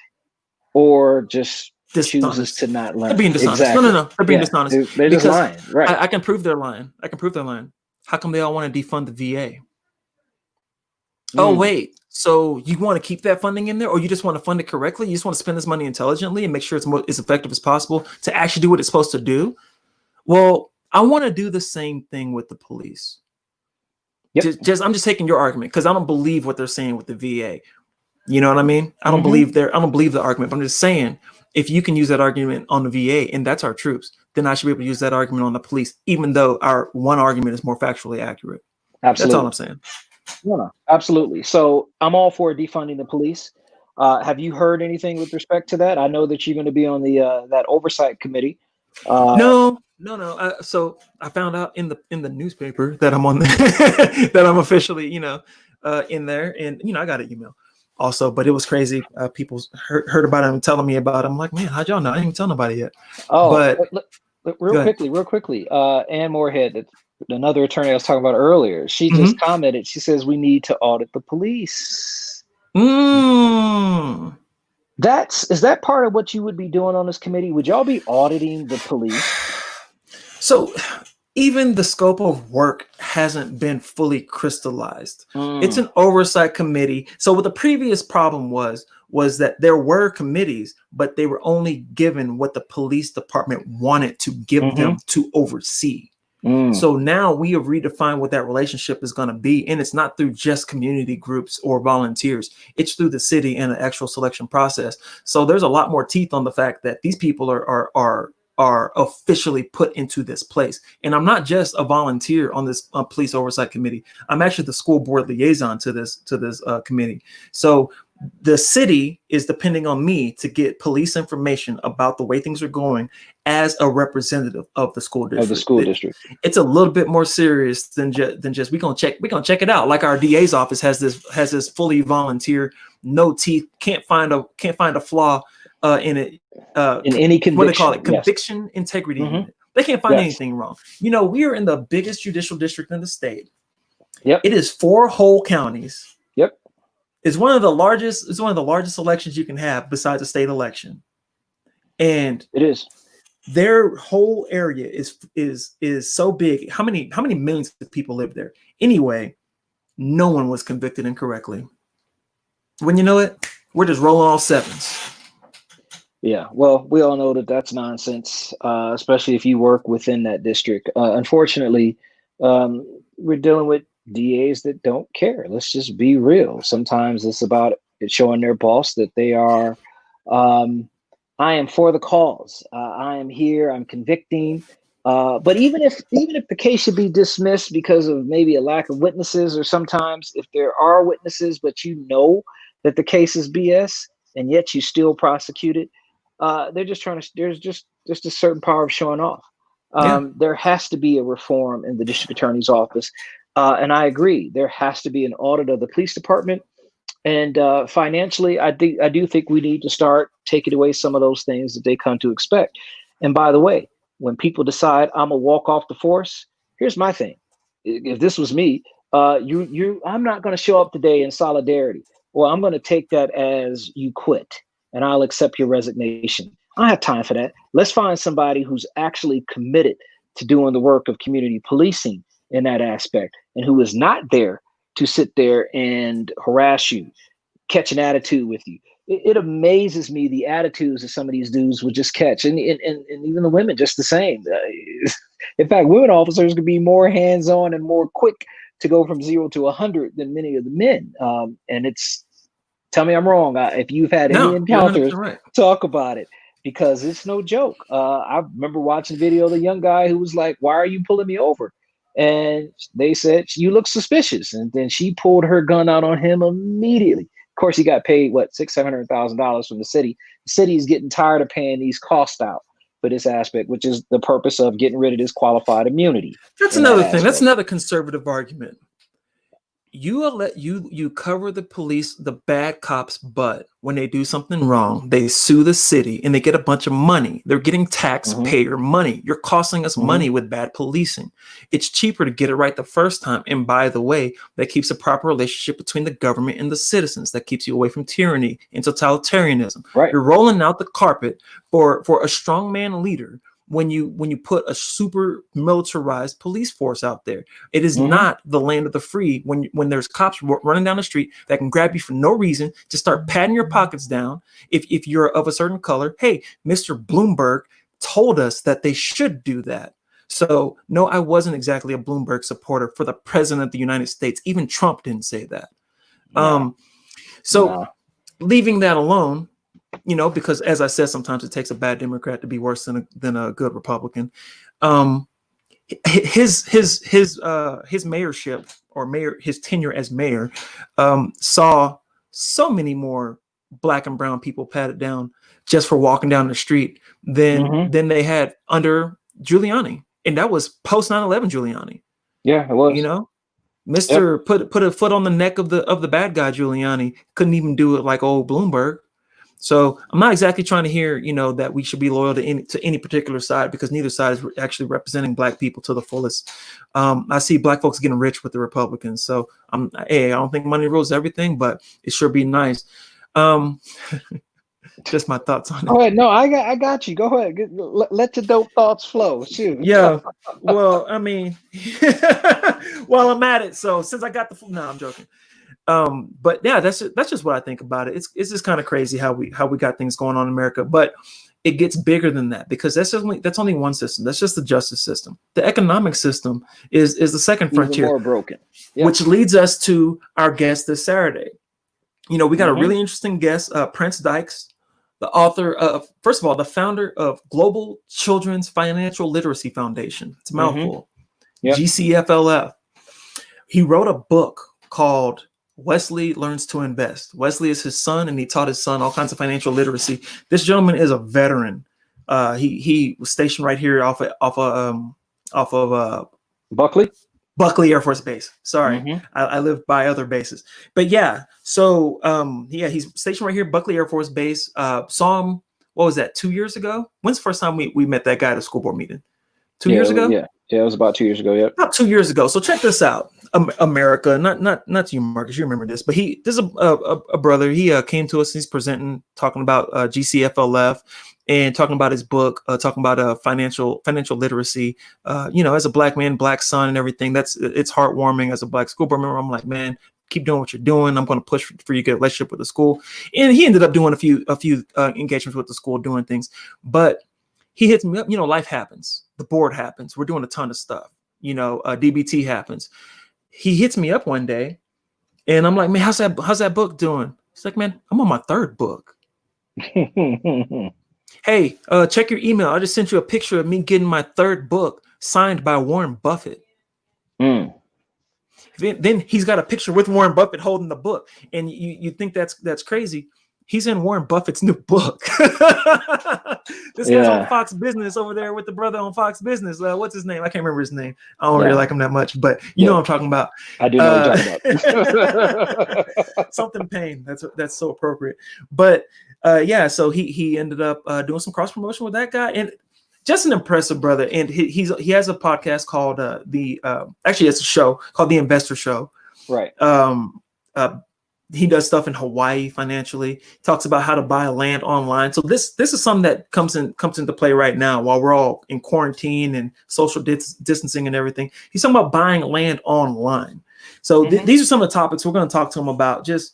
or just chooses to not learn. They're being dishonest. Exactly. No, they're being dishonest. They're just lying. Right. I can prove they're lying. How come they all want to defund the VA? Oh, wait. So you want to keep that funding in there, or you just want to fund it correctly? You just want to spend this money intelligently and make sure it's as effective as possible to actually do what it's supposed to do? Well, I want to do the same thing with the police. Yep. I'm just taking your argument because I don't believe what they're saying with the VA. You know what I mean? I don't believe the argument. But I'm just saying, if you can use that argument on the VA and that's our troops, then I should be able to use that argument on the police, even though our one argument is more factually accurate. Absolutely. That's all I'm saying. No, absolutely. So I'm all for defunding the police. Have you heard anything with respect to that? I know that you're going to be on the that oversight committee. Uh, No. So I found out in the newspaper that I'm on that I'm officially, in there, and I got an email also, but it was crazy. People heard about it and telling me about it. I'm like, man, how'd y'all know? I didn't even tell nobody yet. oh, But real go ahead. quickly, real quickly. Ann Moorhead, another attorney I was talking about earlier, she Mm-hmm. just commented. She says we need to audit the police. Mm. Is that part of what you would be doing on this committee? Would y'all be auditing the police? So even the scope of work hasn't been fully crystallized. It's an oversight committee. So what the previous problem was that there were committees, but they were only given what the police department wanted to give them to oversee. So now we have redefined what that relationship is going to be. And it's not through just community groups or volunteers. It's through the city and an actual selection process. So there's a lot more teeth on the fact that these people are officially put into this place. And I'm not just a volunteer on this police oversight committee. I'm actually the school board liaison to this committee. So the city is depending on me to get police information about the way things are going as a representative of the school district. It's a little bit more serious than just we're gonna check it out. Like our DA's office has this fully volunteer, no teeth, can't find a flaw in it. In any conviction, what they call it, conviction integrity unit. They can't find anything wrong. We are in the biggest judicial district in the state. Yep. It is 4 whole counties. Yep. It's one of the largest elections you can have besides a state election. And it is. Their whole area is so big. How many millions of people live there? Anyway, no one was convicted incorrectly. When you know it, we're just rolling all 7s. Yeah, well, we all know that that's nonsense, especially if you work within that district. Unfortunately, we're dealing with DAs that don't care. Let's just be real. Sometimes it's about it showing their boss that they are, I am for the cause. I am here. I'm convicting. But even if the case should be dismissed because of maybe a lack of witnesses, or sometimes if there are witnesses, but that the case is BS and yet you still prosecute it, they're just trying to. There's just a certain power of showing off. There has to be a reform in the district attorney's office, and I agree. There has to be an audit of the police department. And financially, I do think we need to start taking away some of those things that they come to expect. And by the way, when people decide I'm gonna walk off the force, here's my thing: if this was me, I'm not gonna show up today in solidarity. Well, I'm gonna take that as you quit, and I'll accept your resignation. I don't have time for that. Let's find somebody who's actually committed to doing the work of community policing in that aspect, and who is not there to sit there and harass you, catch an attitude with you. It amazes me the attitudes that some of these dudes would just catch, and even the women just the same. In fact, women officers could be more hands-on and more quick to go from 0 to 100 than many of the men. And it's, tell me I'm wrong. If you've had any encounters, right. Talk about it, because it's no joke. I remember watching a video of the young guy who was like, "Why are you pulling me over?" And they said, "You look suspicious." And then she pulled her gun out on him immediately. Of course, he got paid $600,000-700,000 from the city. The city is getting tired of paying these costs out for this aspect, which is the purpose of getting rid of this qualified immunity. That's another thing. That's another conservative argument. You cover the police, the bad cops' butt when they do something wrong. They sue the city and they get a bunch of money. They're getting taxpayer money. You're costing us money with bad policing. It's cheaper to get it right the first time. And by the way, that keeps a proper relationship between the government and the citizens. That keeps you away from tyranny and totalitarianism. Right. You're rolling out the carpet for a strongman leader when you put a super militarized police force out there. It is not the land of the free when there's cops running down the street that can grab you for no reason, just start patting your pockets down. If you're of a certain color, hey, Mr. Bloomberg told us that they should do that. So no, I wasn't exactly a Bloomberg supporter for the president of the United States. Even Trump didn't say that. Leaving that alone, because as I said, sometimes it takes a bad Democrat to be worse than a good Republican. his mayorship his tenure as mayor saw so many more black and brown people patted down just for walking down the street than they had under Giuliani, and that was post 9/11 Giuliani. Yeah, it was. You know, Mr. Yep. put a foot on the neck of the bad guy Giuliani, couldn't even do it like old Bloomberg. So I'm not exactly trying to hear, that we should be loyal to any particular side, because neither side is actually representing black people to the fullest. I see black folks getting rich with the Republicans. So I don't think money rules everything, but it sure be nice. Just my thoughts on it. All right, no, I got you. Go ahead. Let your dope thoughts flow. Shoot. Yeah. Well, I mean, while I'm at it. So since I got no, I'm joking. But yeah, that's just what I think about it. It's just kind of crazy how we got things going on in America, but it gets bigger than that, because that's only one system. That's just the justice system. The economic system is the second frontier, even more broken. Yep. Which leads us to our guest this Saturday. We got a really interesting guest, Prince Dykes, the author of, first of all, the founder of Global Children's Financial Literacy Foundation. It's a mouthful. Yep. GCFLF. He wrote a book called Wesley Learns to Invest. Wesley is his son, and he taught his son all kinds of financial literacy. This gentleman is a veteran. He was stationed right here off of Buckley Air Force Base. Sorry, I live by other bases, but yeah. So he's stationed right here, Buckley Air Force Base. Saw him. What was that? 2 years ago? When's the first time we met that guy at a school board meeting? 2 years ago? Yeah, it was about 2 years ago. Yeah, about 2 years ago. So check this out. America, not you, Marcus, you remember this, but there's a brother. He came to us. He's presenting, talking about GCFLF and talking about his book, talking about financial literacy. As a black man, black son, and everything. It's heartwarming. As a black school board member, I'm like, man, keep doing what you're doing. I'm going to push for you to get a relationship with the school. And he ended up doing a few engagements with the school, doing things. But he hits me up. Life happens. The board happens. We're doing a ton of stuff. DBT happens. He hits me up one day, and I'm like, man, how's that book doing? He's like, man, I'm on my third book. Hey, check your email. I just sent you a picture of me getting my third book signed by Warren Buffett. Then he's got a picture with Warren Buffett holding the book, and you think that's crazy. He's in Warren Buffett's new book. This guy's on Fox Business over there with the brother on Fox Business. What's his name? I can't remember his name. I don't really like him that much, but you know what I'm talking about. I do know what you're talking about. Something Payne. That's so appropriate. But so he ended up doing some cross promotion with that guy, and just an impressive brother. And he has a podcast called actually it's a show called The Investor Show. Right. He does stuff in Hawaii financially. He talks about how to buy land online. So this is something that comes into play right now while we're all in quarantine and social distancing and everything. He's talking about buying land online. So these are some of the topics we're going to talk to him about. Just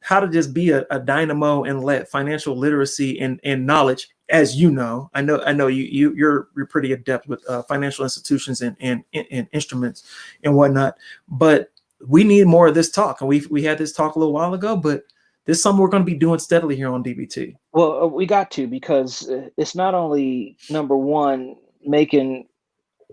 how to just be a dynamo and let financial literacy and knowledge. As you know, I know you're pretty adept with financial institutions and instruments and whatnot, but we need more of this talk. And we had this talk a little while ago, but this is something we're going to be doing steadily here on DBT. Well, we got to, because it's not only, number one, making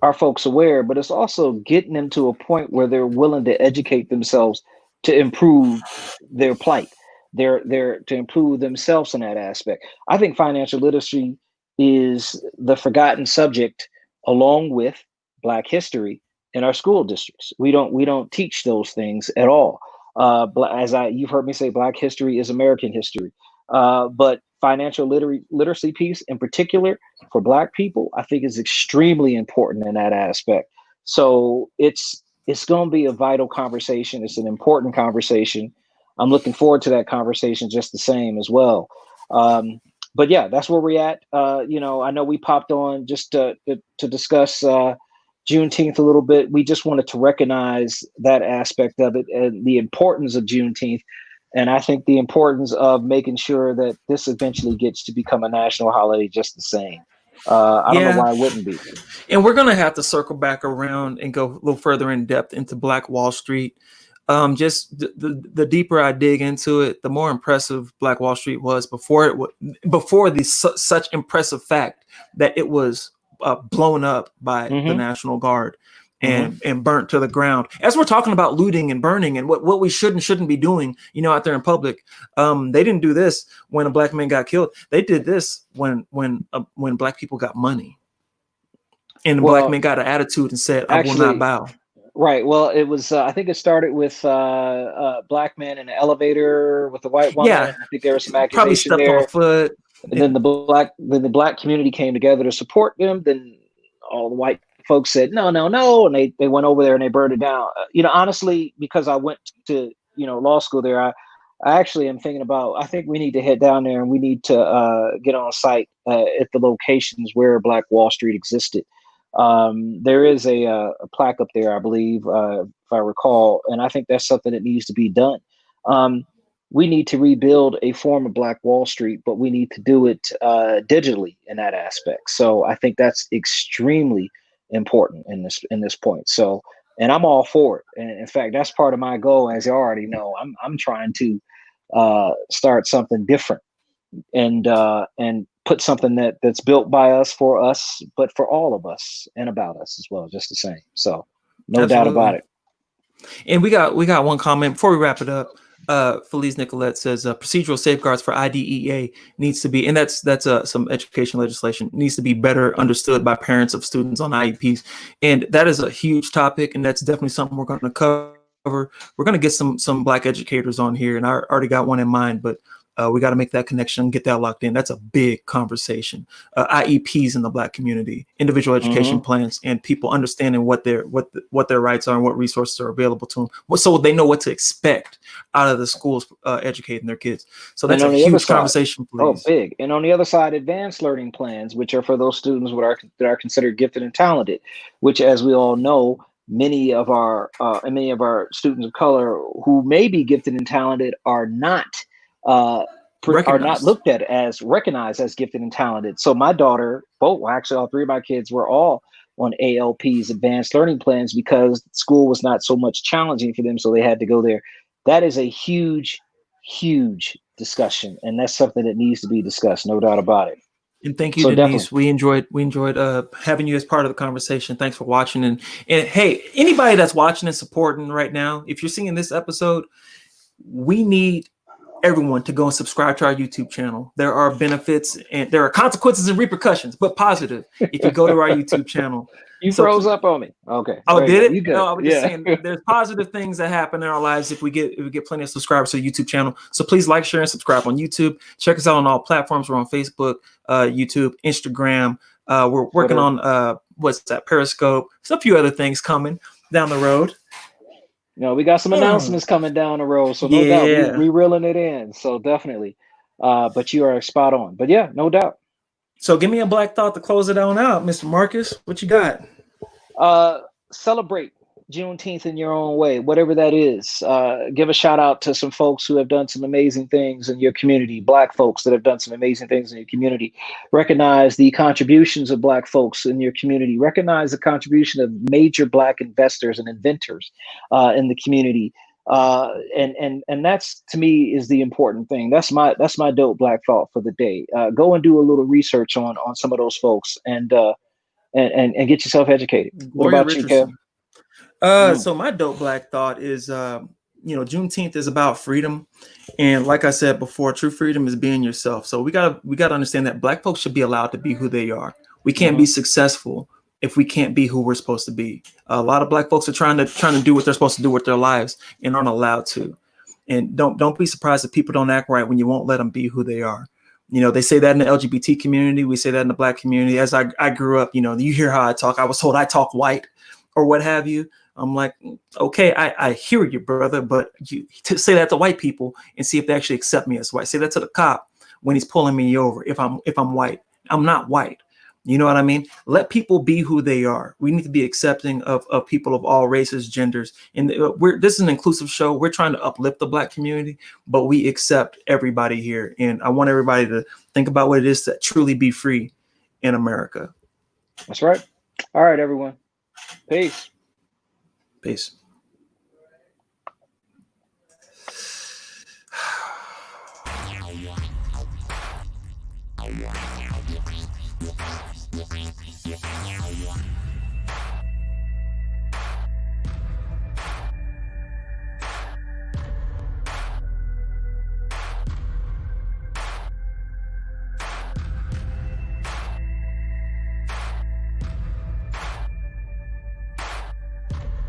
our folks aware, but it's also getting them to a point where they're willing to educate themselves to improve their plight. They're to improve themselves in that aspect. I think financial literacy is the forgotten subject, along with Black history, in our school districts. We don't teach those things at all. You've heard me say, Black history is American history. But financial literacy piece in particular for Black people, I think is extremely important in that aspect. So it's going to be a vital conversation. It's an important conversation. I'm looking forward to that conversation just the same as well. But yeah, that's where we're at. I know we popped on just to discuss Juneteenth a little bit. We just wanted to recognize that aspect of it and the importance of Juneteenth. And I think the importance of making sure that this eventually gets to become a national holiday just the same. I don't know why it wouldn't be. And we're going to have to circle back around and go a little further in depth into Black Wall Street. Just the deeper I dig into it, the more impressive Black Wall Street was before such impressive fact that it was blown up by the National Guard and burnt to the ground. As we're talking about looting and burning and what we should and shouldn't be doing, out there in public, they didn't do this when a black man got killed. They did this when black people got money, and the black man got an attitude and said, "I will not bow." Right. Well, it was. I think it started with a black man in an elevator with a white woman. Yeah, I think there was some accusation probably stepped there. on a foot. And then the black community came together to support them. Then all the white folks said no, and they went over there and they burned it down. Honestly, because I went to law school there, I actually am thinking about. I think we need to head down there and we need to get on site at the locations where Black Wall Street existed. There is a plaque up there, I believe, if I recall, and I think that's something that needs to be done. We need to rebuild a form of Black Wall Street, but we need to do it digitally in that aspect. So I think that's extremely important in this point. So, and I'm all for it. And in fact, that's part of my goal, as you already know. I'm trying to start something different and put something that's built by us, for us, but for all of us and about us as well, just the same. So no doubt about it. And we got one comment before we wrap it up. Felice Nicolette says procedural safeguards for IDEA needs to be, and that's some education legislation, needs to be better understood by parents of students on IEPs. And that is a huge topic, and that's definitely something we're going to cover. We're going to get some Black educators on here, and I already got one in mind, but we got to make that connection and get that locked in. That's a big conversation. IEPs in the Black community, individual education plans, and people understanding what their rights are and what resources are available to them, so they know what to expect out of the schools educating their kids. So that's a huge conversation, please. Oh, big. And on the other side, advanced learning plans, which are for those students that are considered gifted and talented, which, as we all know, many of our students of color who may be gifted and talented are not looked at as recognized as gifted and talented. So my daughter, actually all three of my kids were all on ALPs, advanced learning plans, because school was not so much challenging for them, so they had to go there. That is a huge, huge discussion, and that's something that needs to be discussed, no doubt about it. And thank you, Denise. Definitely. We enjoyed having you as part of the conversation. Thanks for watching. And hey, anybody that's watching and supporting right now, if you're seeing this episode, we need everyone to go and subscribe to our YouTube channel. There are benefits and there are consequences and repercussions, but positive if you go to our YouTube channel. You froze up on me. Okay. Oh, did it? No, I was just saying there's positive things that happen in our lives if we get plenty of subscribers to the YouTube channel. So please like, share, and subscribe on YouTube. Check us out on all platforms. We're on Facebook, YouTube, Instagram. We're working on Periscope. There's a few other things coming down the road. We got some announcements coming down the road, so no doubt we reeling it in. So definitely, but you are spot on. But yeah, no doubt. So give me a Black thought to close it on out, Mr. Marcus. What you got? Celebrate Juneteenth in your own way, whatever that is. Give a shout out to some folks who have done some amazing things in your community, Black folks that have done some amazing things in your community. Recognize the contributions of Black folks in your community. Recognize the contribution of major Black investors and inventors in the community. And that's, to me, is the important thing. That's my dope Black thought for the day. Go and do a little research on some of those folks and get yourself educated. What about you, Kev? So my dope Black thought is, Juneteenth is about freedom. And like I said before, true freedom is being yourself. So we gotta understand that Black folks should be allowed to be who they are. We can't be successful if we can't be who we're supposed to be. A lot of Black folks are trying to do what they're supposed to do with their lives and aren't allowed to. And don't be surprised if people don't act right when you won't let them be who they are. They say that in the LGBT community. We say that in the Black community. As I grew up, you hear how I talk. I was told I talk white or what have you. I'm like, okay, I hear you, brother, but you say that to white people and see if they actually accept me as white. Say that to the cop when he's pulling me over. If I'm white, I'm not white. You know what I mean? Let people be who they are. We need to be accepting of people of all races, genders. And this is an inclusive show. We're trying to uplift the Black community, but we accept everybody here. And I want everybody to think about what it is to truly be free in America. That's right. All right, everyone. Peace. Peace.